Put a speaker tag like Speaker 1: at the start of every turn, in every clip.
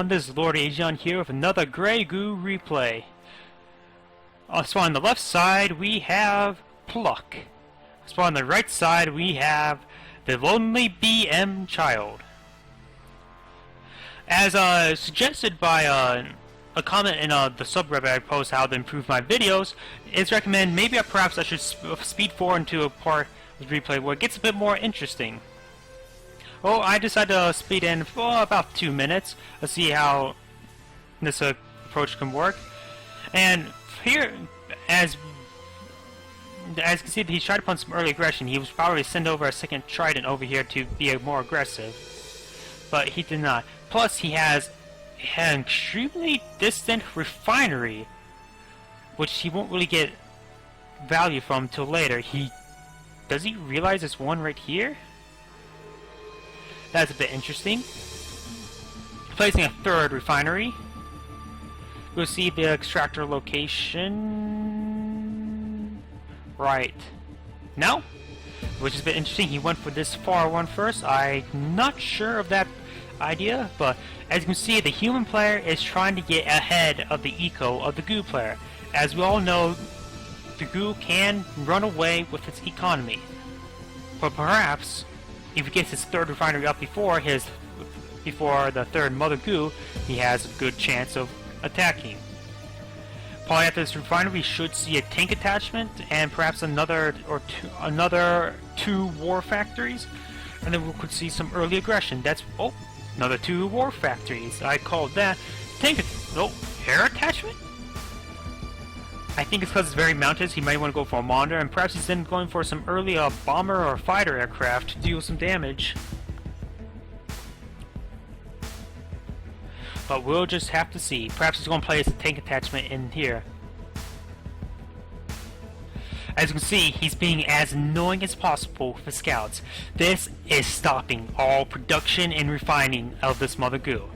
Speaker 1: everyone, this is lord.agion here with another Grey Goo replay. So on the left side we have Pluck. So on the right side we have the lonely BM child. As suggested by a comment in the subreddit I post how to improve my videos, it's recommended maybe perhaps I should speed forward into a part of the replay where it gets a bit more interesting. Well, I decided to speed in for about 2 minutes. Let's see how this approach can work. And here, as you can see, he tried upon some early aggression. He was probably send over a second trident over here to be more aggressive, but he did not. Plus, he has an extremely distant refinery, which he won't really get value from till later. Does he realize there's one right here? That's a bit interesting. Placing a third refinery. We'll see the extractor location right now, which is a bit interesting. He went for this far one first. I'm not sure of that idea, but as you can see, the human player is trying to get ahead of the eco of the Goo player. As we all know, the Goo can run away with its economy, but perhaps if he gets his third refinery up before the third Mother Goo, he has a good chance of attacking. Probably after this refinery, we should see a tank attachment and perhaps another two war factories, and then we could see some early aggression. That's another 2 war factories. I called that air attachment. I think it's because it's very mounted, so he might want to go for a monitor, and perhaps he's then going for some early bomber or fighter aircraft to deal some damage. But we'll just have to see. Perhaps he's going to place a tank attachment in here. As you can see, he's being as annoying as possible with the scouts. This is stopping all production and refining of this Mother Goo.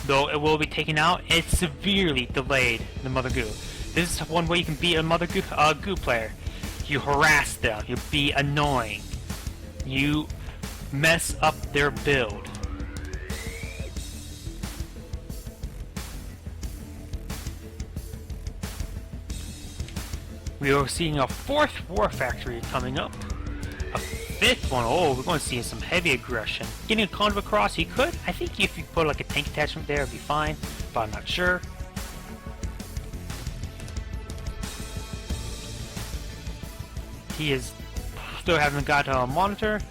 Speaker 1: Though it will be taken out, it's severely delayed the Mother Goo. This is one way you can beat a Mother Goo player. You harass them. You be annoying. You mess up their build. We are seeing a 4th war factory coming up. A 5th one. Oh, we're going to see some heavy aggression. Getting a convoy across, he could. I think if you put like a tank attachment there, it'd be fine, but I'm not sure. He is still haven't got a monitor.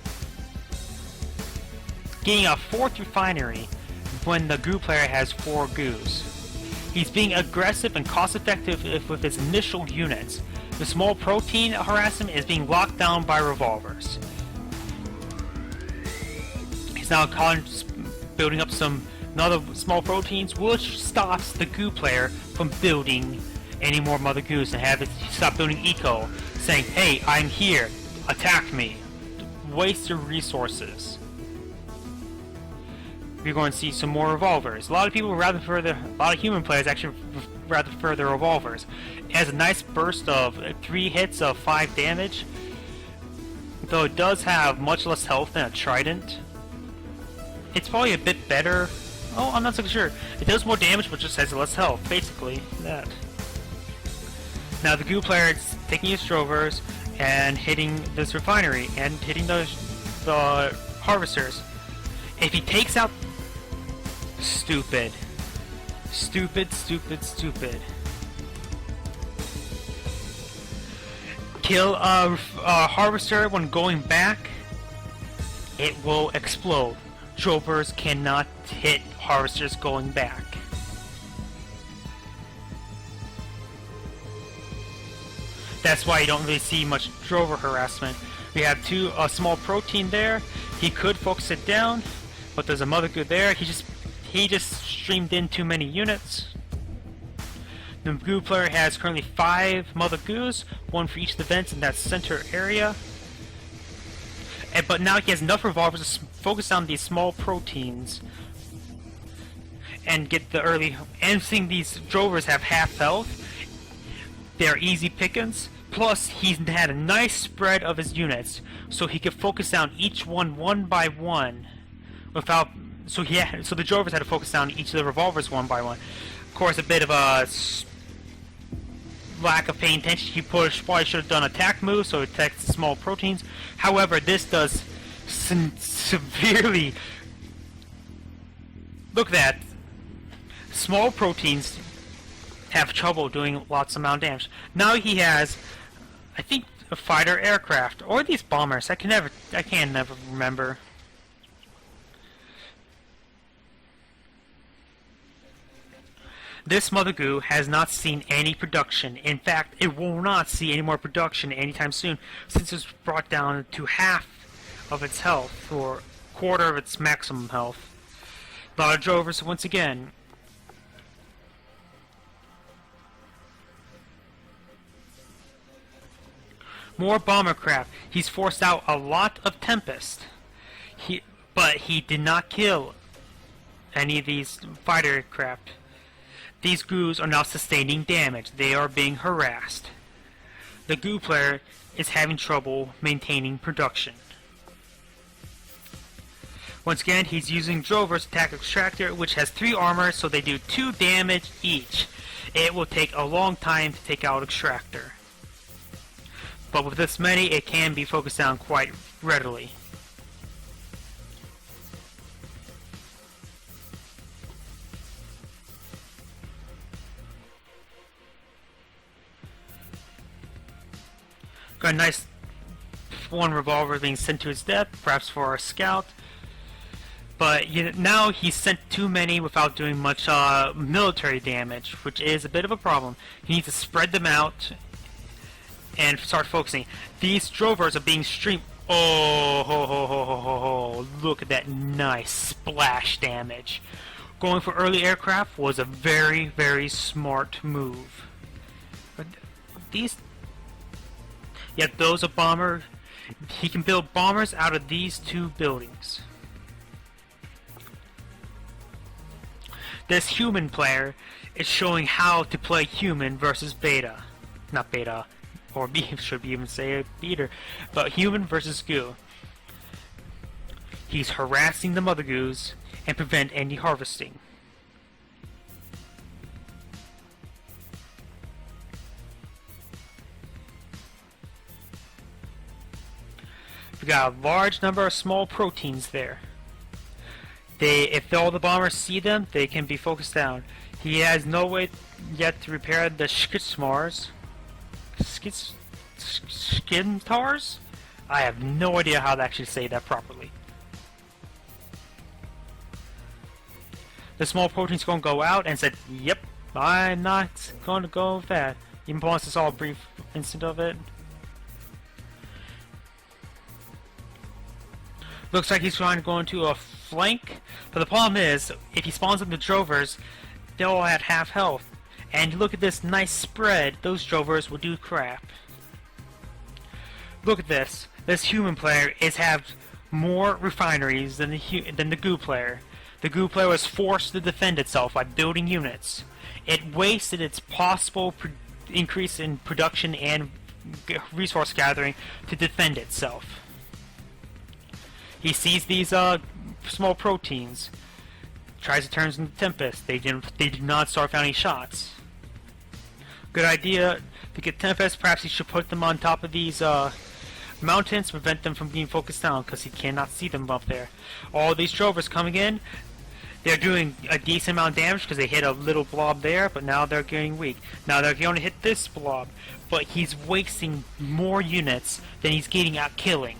Speaker 1: Getting a 4th refinery when the Goo player has 4 Goos. He's being aggressive and cost-effective with his initial units. The small protein harassment is being locked down by revolvers. He's now building up another small proteins, which stops the Goo player from building any more Mother Goos and have it stop building eco, saying, "Hey, I'm here, attack me." Waste your resources. We're going to see some more revolvers. A lot of human players actually rather prefer the revolvers. It has a nice burst of 3 hits of 5 damage, though it does have much less health than a trident. It's probably a bit better. Oh, I'm not so sure. It does more damage, but just has less health. Basically, that. Now the Goo player is taking his drovers and hitting this refinery and hitting the harvesters. If he takes out stupid. Kill a harvester when going back, it will explode. Drovers cannot hit harvesters going back. That's why you don't really see much drover harassment. We have a small protein there. He could focus it down, but there's a Mother Goo there. He just streamed in too many units. The Goo player has currently 5 Mother Goos, 1 for each of the vents in that center area. But now he has enough revolvers to focus on these small proteins and get the early. And seeing these drovers have half health, they're easy pickings. Plus, he's had a nice spread of his units, so he could focus down each one by one without So so the drovers had to focus down each of the revolvers one by one. Of course, a bit of a lack of paying attention. He probably should have done attack moves, so it attacks small proteins. However, this does severely. Look at that. Small proteins have trouble doing lots of amount of damage. Now he has, I think, a fighter aircraft or these bombers. I can never remember. This Mother Goo has not seen any production. In fact, it will not see any more production anytime soon, since it's brought down to half of its health, or quarter of its maximum health. A lot of drovers once again. More bomber craft. He's forced out a lot of Tempest. But he did not kill any of these fighter craft. These Goos are now sustaining damage. They are being harassed. The Goo player is having trouble maintaining production. Once again, he's using Drover's attack extractor, which has 3 armor, so they do 2 damage each. It will take a long time to take out extractor. But with this many, it can be focused down quite readily. Got a nice one revolver being sent to his death, perhaps for a scout. But now he's sent too many without doing much military damage, which is a bit of a problem. He needs to spread them out and start focusing. These drovers are being streamed. Oh, ho, ho, ho, ho, ho, ho. Look at that nice splash damage. Going for early aircraft was a very, very smart move. But these... Yet those are bomber. He can build bombers out of these 2 buildings. This human player is showing how to play human versus beta. Not beta, or should we even say a beater, but human versus Goo. He's harassing the Mother Goos and prevent any harvesting. We got a large number of small proteins there. If all the bombers see them, they can be focused down. He has no way yet to repair the Skitmars. Skintars? I have no idea how to actually say that properly. The small protein's going to go out and said, "Yep, I'm not going to go with that." Even once it's all a brief instant of it. Looks like he's trying to go into a flank, but the problem is, if he spawns up the drovers, they're all at half health. And look at this nice spread, those drovers will do crap. Look at this. This human player have more refineries than the Goo player. The Goo player was forced to defend itself by building units. It wasted its possible increase in production and resource gathering to defend itself. He sees these small proteins, tries to turn them into Tempest. They did not start finding shots. Good idea to get Tempest. Perhaps he should put them on top of these mountains to prevent them from being focused down, because he cannot see them up there. All these drovers coming in, they're doing a decent amount of damage because they hit a little blob there, but now they're getting weak. Now they're going to hit this blob, but he's wasting more units than he's getting out killing.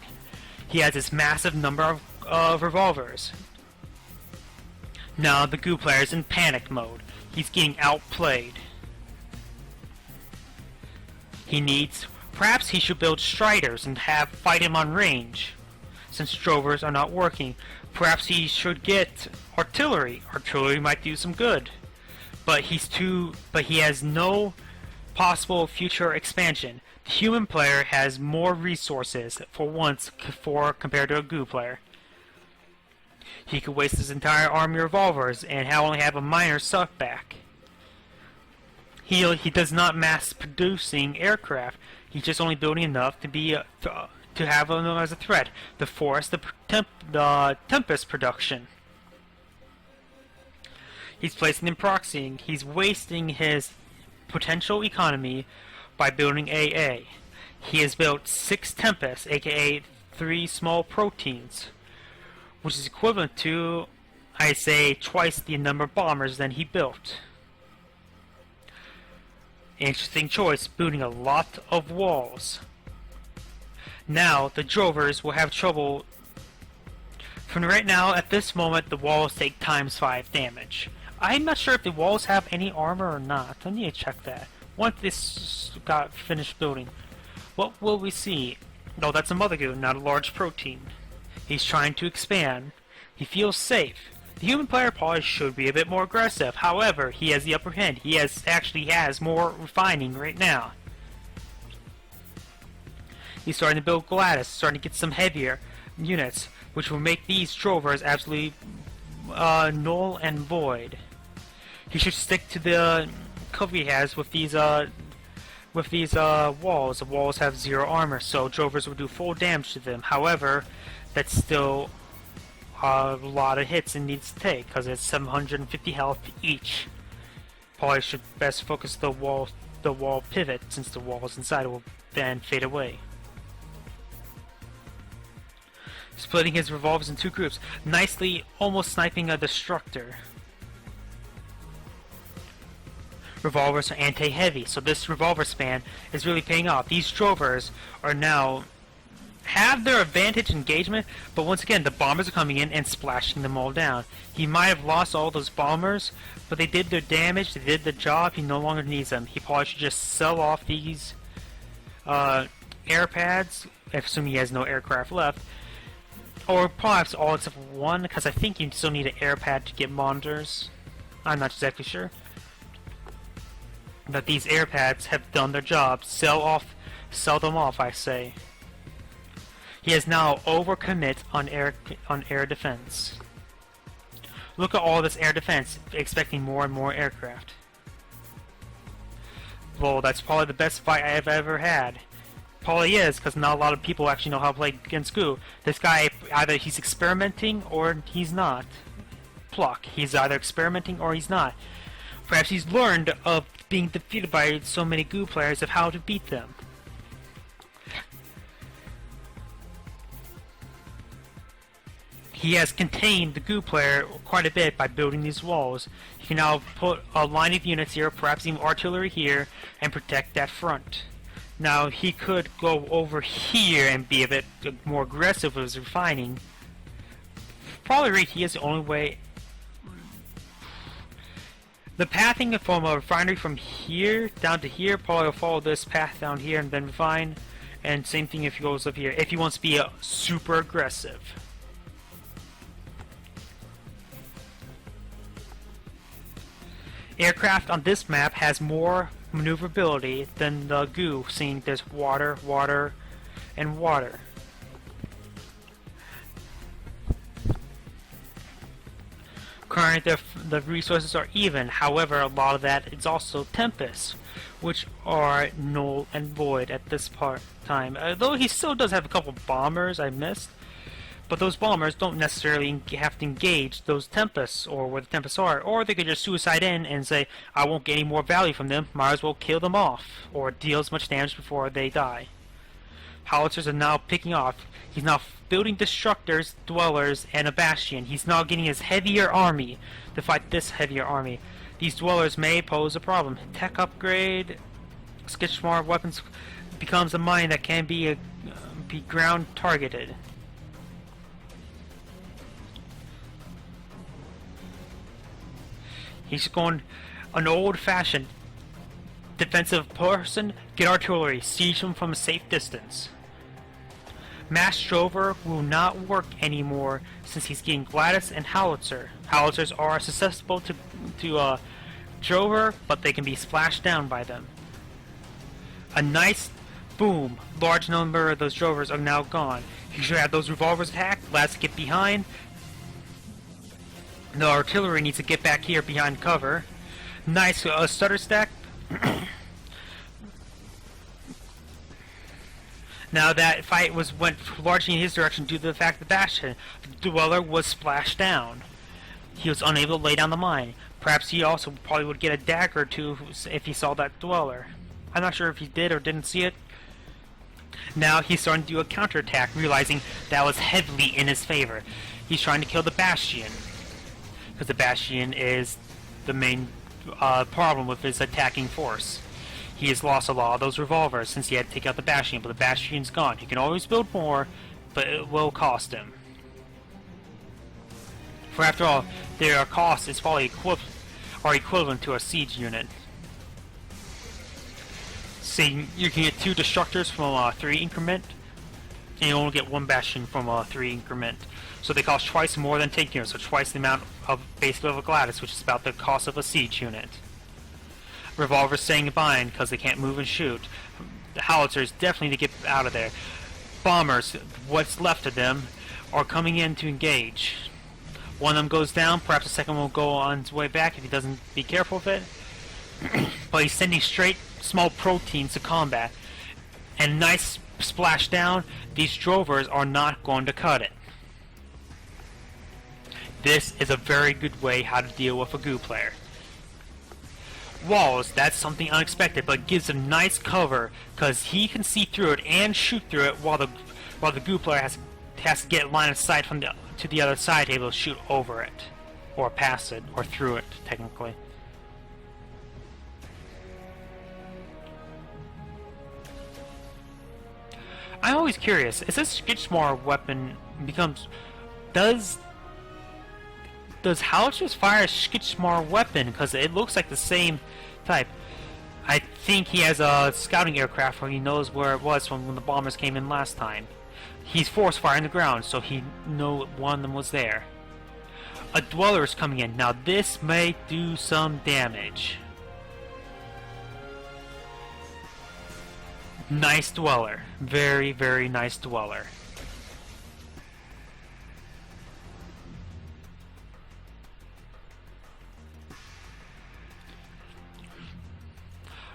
Speaker 1: He has this massive number of revolvers. Now the Goo player is in panic mode. He's getting outplayed. Perhaps he should build Striders and fight him on range. Since drovers are not working, perhaps he should get artillery. Artillery might do some good. But he has no possible future expansion. The human player has more resources for once compared to a Goo player. He could waste his entire army of revolvers and only have a minor suckback. He does not mass producing aircraft. He's just only building enough to have them as a threat to force the Tempest production. He's placing and proxying. He's wasting his potential economy by building AA. He has built 6 Tempests, aka 3 small proteins, which is equivalent to, I say, twice the number of bombers than he built. Interesting choice, building a lot of walls. Now, the drovers will have trouble. From right now, at this moment, the walls take ×5 damage. I'm not sure if the walls have any armor or not. I need to check that. Once this got finished building, what will we see? No, that's a mother goo, not a large protein. He's trying to expand. He feels safe. The human player probably should be a bit more aggressive. However, he has the upper hand. He actually has more refining right now. He's starting to build Gladys, starting to get some heavier units, which will make these drovers absolutely null and void. He should stick to the cover he has with these walls. The walls have 0 armor, so drovers will do full damage to them. However, that's still a lot of hits it needs to take, because it's 750 health each. Probably should best focus the wall pivot, since the walls inside will then fade away. Splitting his revolvers in 2 groups, nicely almost sniping a destructor. Revolvers are anti-heavy, so this revolver span is really paying off. These drovers are now have their advantage engagement, but once again the bombers are coming in and splashing them all down. He might have lost all those bombers, but they did their damage, they did the job. He no longer needs them. He probably should just sell off these air pads, assuming he has no aircraft left, or perhaps all except for 1, because I think you still need an air pad to get monitors. I'm not exactly sure. But these air pads have done their job. Sell them off, I say. He has now overcommit on air defense. Look at all this air defense, expecting more and more aircraft. Well, that's probably the best fight I have ever had. Probably is, because not a lot of people actually know how to play against Goo. This guy, either he's experimenting or he's not. Pluck. He's either experimenting or he's not. Perhaps he's learned of being defeated by so many Goo players of how to beat them. He has contained the Goo player quite a bit by building these walls. He can now put a line of units here, perhaps even artillery here, and protect that front. Now, he could go over here and be a bit more aggressive with his refining. Probably right here is the only way. The pathing from a refinery from here down to here probably will follow this path down here and then refine. And same thing if he goes up here, if he wants to be super aggressive. Aircraft on this map has more maneuverability than the Goo, seeing there's water, water, and water. Currently, the resources are even. However, a lot of that is also Tempests, which are null and void at this time. Though he still does have a couple bombers I missed, but those bombers don't necessarily have to engage those Tempests or where the Tempests are, or they could just suicide in and say, I won't get any more value from them, might as well kill them off, or deal as much damage before they die. Howitzers are now picking off. He's now building destructors, dwellers, and a bastion. He's now getting his heavier army to fight this heavier army. These dwellers may pose a problem. Tech upgrade, sketch smart weapons becomes a mine that can be ground targeted. He's going an old-fashioned defensive person, get artillery, siege them from a safe distance. Mass Drover will not work anymore since he's getting Gladys and Howitzer. Howitzers are susceptible to Drover, but they can be splashed down by them. A nice boom. Large number of those Drovers are now gone. You should have those revolvers attack. Gladys get behind. The artillery needs to get back here behind cover. Nice stutter stack. Now that fight went largely in his direction due to the fact that the Dweller was splashed down. He was unable to lay down the mine. Perhaps he also probably would get a dagger or two if he saw that dweller. I'm not sure if he did or didn't see it. Now he's starting to do a counterattack, realizing that was heavily in his favor. He's trying to kill the Bastion, because the Bastion is the main problem with his attacking force. He has lost a lot of those revolvers since he had to take out the Bastion, but the Bastion's gone. He can always build more, but it will cost him. For after all, their cost is probably equivalent to a siege unit. Say you can get 2 destructors from a 3 increment, and you only get 1 Bastion from a 3 increment. So they cost twice more than tank units, so twice the amount of base level Gladys, which is about the cost of a siege unit. Revolvers staying behind because they can't move and shoot. The howitzers definitely need to get out of there. Bombers, what's left of them, are coming in to engage. One of them goes down, perhaps the second will go on his way back if he doesn't be careful with it. But he's sending straight small proteins to combat. And nice splash down, these drovers are not going to cut it. This is a very good way how to deal with a Goo player. Walls, that's something unexpected, but gives him nice cover because he can see through it and shoot through it while the Goo player has to get line of sight from to the other side, able to shoot over it, or past it, or through it, technically. I'm always curious, is this Skitchmore weapon becomes... Does howitzers fire a Skitchmore weapon? Because it looks like the same type. I think he has a scouting aircraft where he knows where it was from when the bombers came in last time. He's force firing the ground, so he knew one of them was there. A dweller is coming in. Now this may do some damage. Nice dweller. Very, very nice dweller.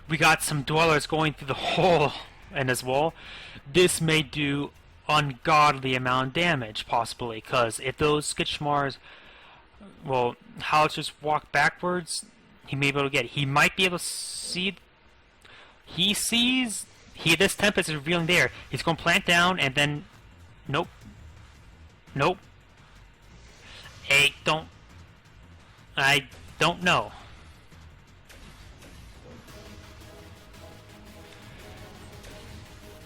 Speaker 1: We got some dwellers going through the hole in this wall. This may do ungodly amount of damage, possibly, because if those Skitchmars, well, howitzers walk backwards, he may be able to get it. He might be able to see. He sees. This Tempest is revealing there. He's going to plant down and then. Nope. Nope. I don't know.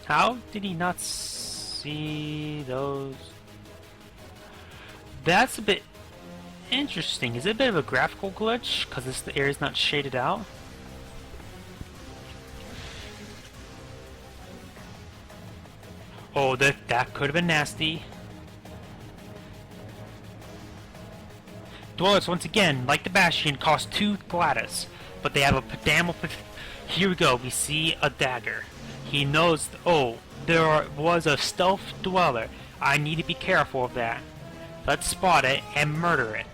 Speaker 1: How did he not see those? That's a bit interesting. Is it a bit of a graphical glitch because the area is not shaded out? Oh, that could have been nasty. Dwellers, once again, like the Bastion, cost 2 Gladys, but they have a damn... Here we go. We see a dagger. He knows, oh, there was a stealth dweller. I need to be careful of that. Let's spot it and murder it.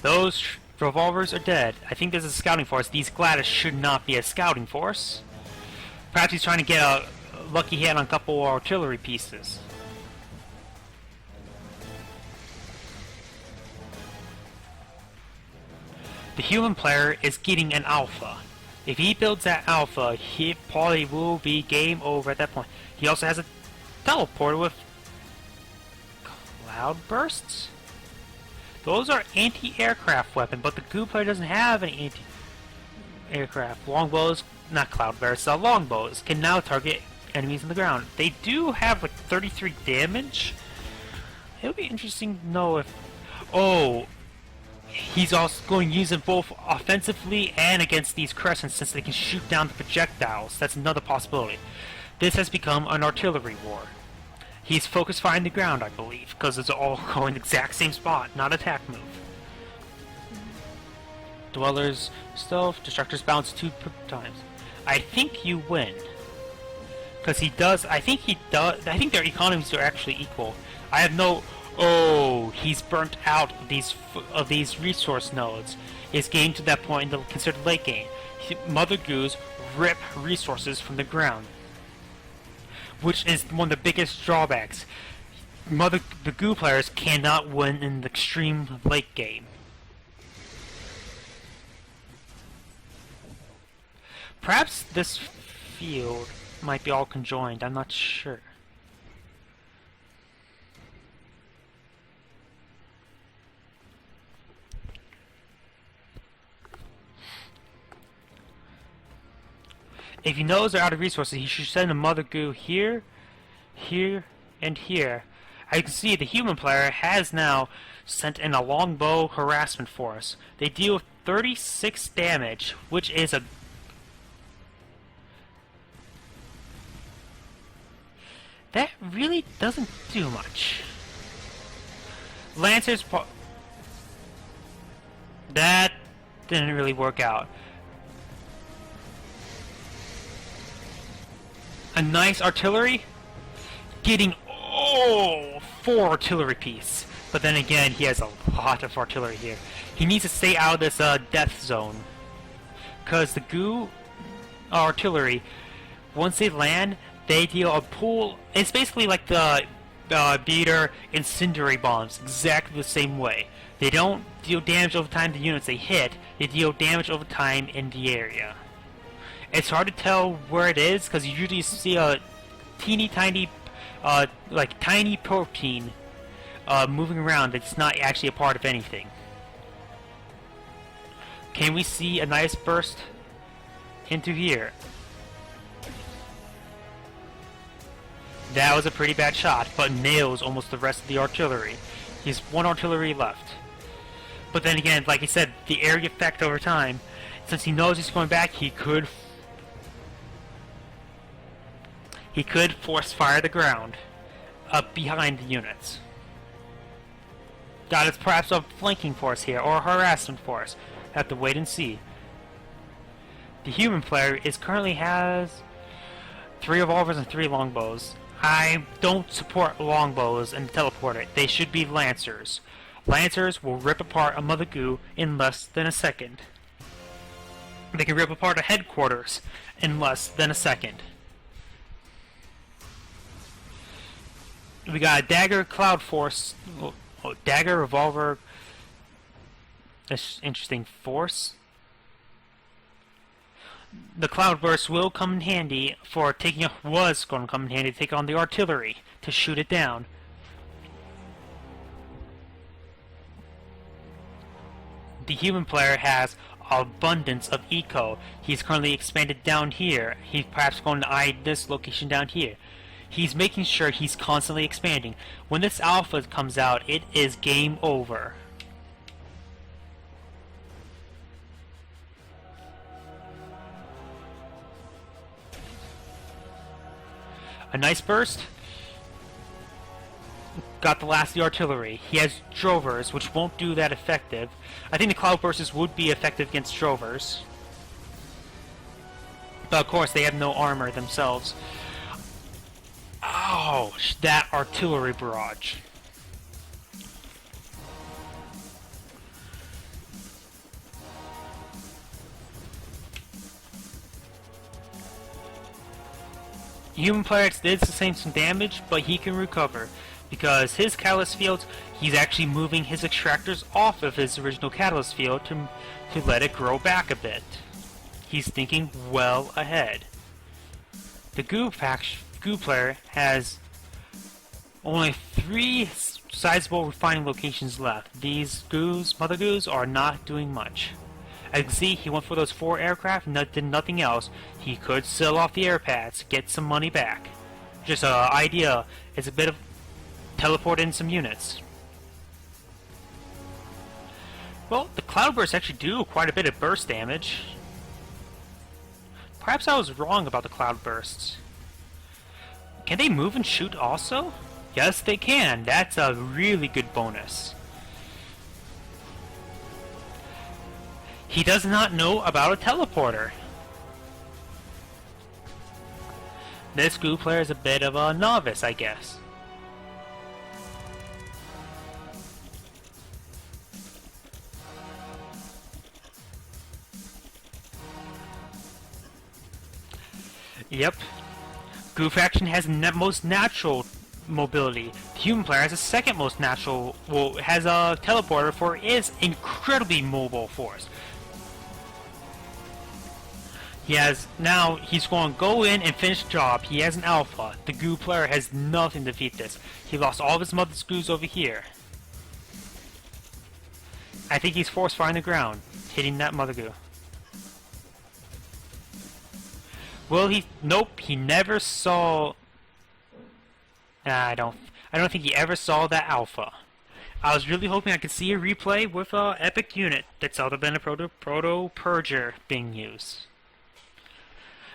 Speaker 1: Those revolvers are dead. I think this is a scouting force. These Gladys should not be a scouting force. Perhaps he's trying to get a lucky hit on a couple artillery pieces. The human player is getting an alpha. If he builds that alpha, he probably will be game over at that point. He also has a teleporter with cloud bursts. Those are anti-aircraft weapon, but the Goo player doesn't have any anti-aircraft. Longbows, not cloud bursts, longbows can now target enemies on the ground. They do have like 33 damage. It would be interesting to know if... Oh... He's also going to use them both offensively and against these crescents since they can shoot down the projectiles. That's another possibility. This has become an artillery war. He's focus firing the ground, I believe, because it's all going the exact same spot, not attack move. Dwellers, stealth, destructors bounce 2 times. I think you win. Because he does, I think their economies are actually equal. I have no... Oh, he's burnt out of these resource nodes. It's getting to that point in the considered late game. Mother Goos rip resources from the ground. which is one of the biggest drawbacks. The Goo players cannot win in the extreme late game. Perhaps this field might be all conjoined, I'm not sure. If he knows they're out of resources, he should send a Mother Goo here, here, and here. As you can see, the human player has now sent in a longbow harassment force. They deal 36 damage, which is a... That really doesn't do much. Lancers... That didn't really work out. A nice artillery, getting 4 artillery piece. But then again, he has a lot of artillery here. He needs to stay out of this death zone, because the Goo artillery, once they land, they deal a pool. It's basically like the beater incendiary bombs, exactly the same way. They don't deal damage over time to units they hit. They deal damage over time in the area. It's hard to tell where it is, because you usually see a teeny tiny, like tiny protein moving around that's not actually a part of anything. Can we see a nice burst into here? That was a pretty bad shot, but nails almost the rest of the artillery. He has 1 artillery left. But then again, like I said, the area effect over time, since he knows he's going back, he could force fire the ground up behind the units. That is perhaps a flanking force here, or a harassment force. Have to wait and see. The human player currently has 3 revolvers and 3 longbows. I don't support longbows and teleporter. They should be lancers. Lancers will rip apart a Mother Goo in less than a second. They can rip apart a headquarters in less than a second. We got a dagger, cloud force, dagger, revolver. That's interesting. Force. The cloudburst will come in handy for taking. Was going to come in handy to take on the artillery to shoot it down. The human player has abundance of eco. He's currently expanded down here. He's perhaps going to eye this location down here. He's making sure he's constantly expanding. When this alpha comes out, it is game over. A nice burst. Got the last of the artillery. He has drovers, which won't do that effective. I think the cloud bursts would be effective against drovers. But of course, they have no armor themselves. Ouch! That artillery barrage. Human player did sustain some damage, but he can recover. Because his catalyst fields, he's actually moving his extractors off of his original catalyst field to let it grow back a bit. He's thinking well ahead. The Goo player has only 3 sizable refining locations left. These Mother Goos, are not doing much. As you can see, he went for those 4 aircraft and did nothing else. He could sell off the air pads, get some money back. Just an idea. It's a bit of teleport in some units. Well, the cloudbursts actually do quite a bit of burst damage. Perhaps I was wrong about the cloudbursts. Can they move and shoot also? Yes, they can. That's a really good bonus. He does not know about a teleporter. This Goo player is a bit of a novice, I guess. Yep. Goo faction has the most natural mobility. The human player has the second most natural, well, has a teleporter for his incredibly mobile force. He's going to go in and finish the job. He has an alpha. The Goo player has nothing to defeat this. He lost all of his mother's Goos over here. I think he's force firing the ground, hitting that mother Goo. Will he? Nope, he never saw... I don't think he ever saw that alpha. I was really hoping I could see a replay with an epic unit that's other than a proto-purger being used.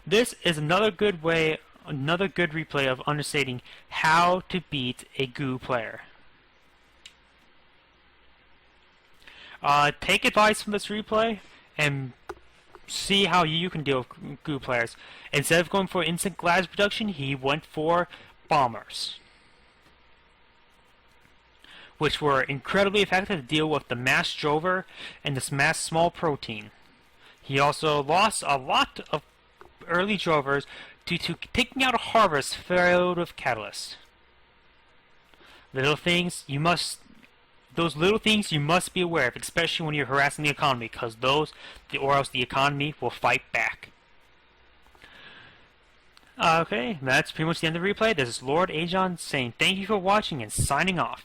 Speaker 1: This is another good replay of understanding how to beat a Goo player. Take advice from this replay and see how you can deal with Goo players. Instead of going for instant glass production, he went for bombers, which were incredibly effective to deal with the mass drover and this mass small protein. He also lost a lot of early drovers due to taking out a harvest filled with catalyst. Those little things you must be aware of, especially when you're harassing the economy, because or else the economy will fight back. Okay, that's pretty much the end of the replay. This is Lord.agion saying thank you for watching and signing off.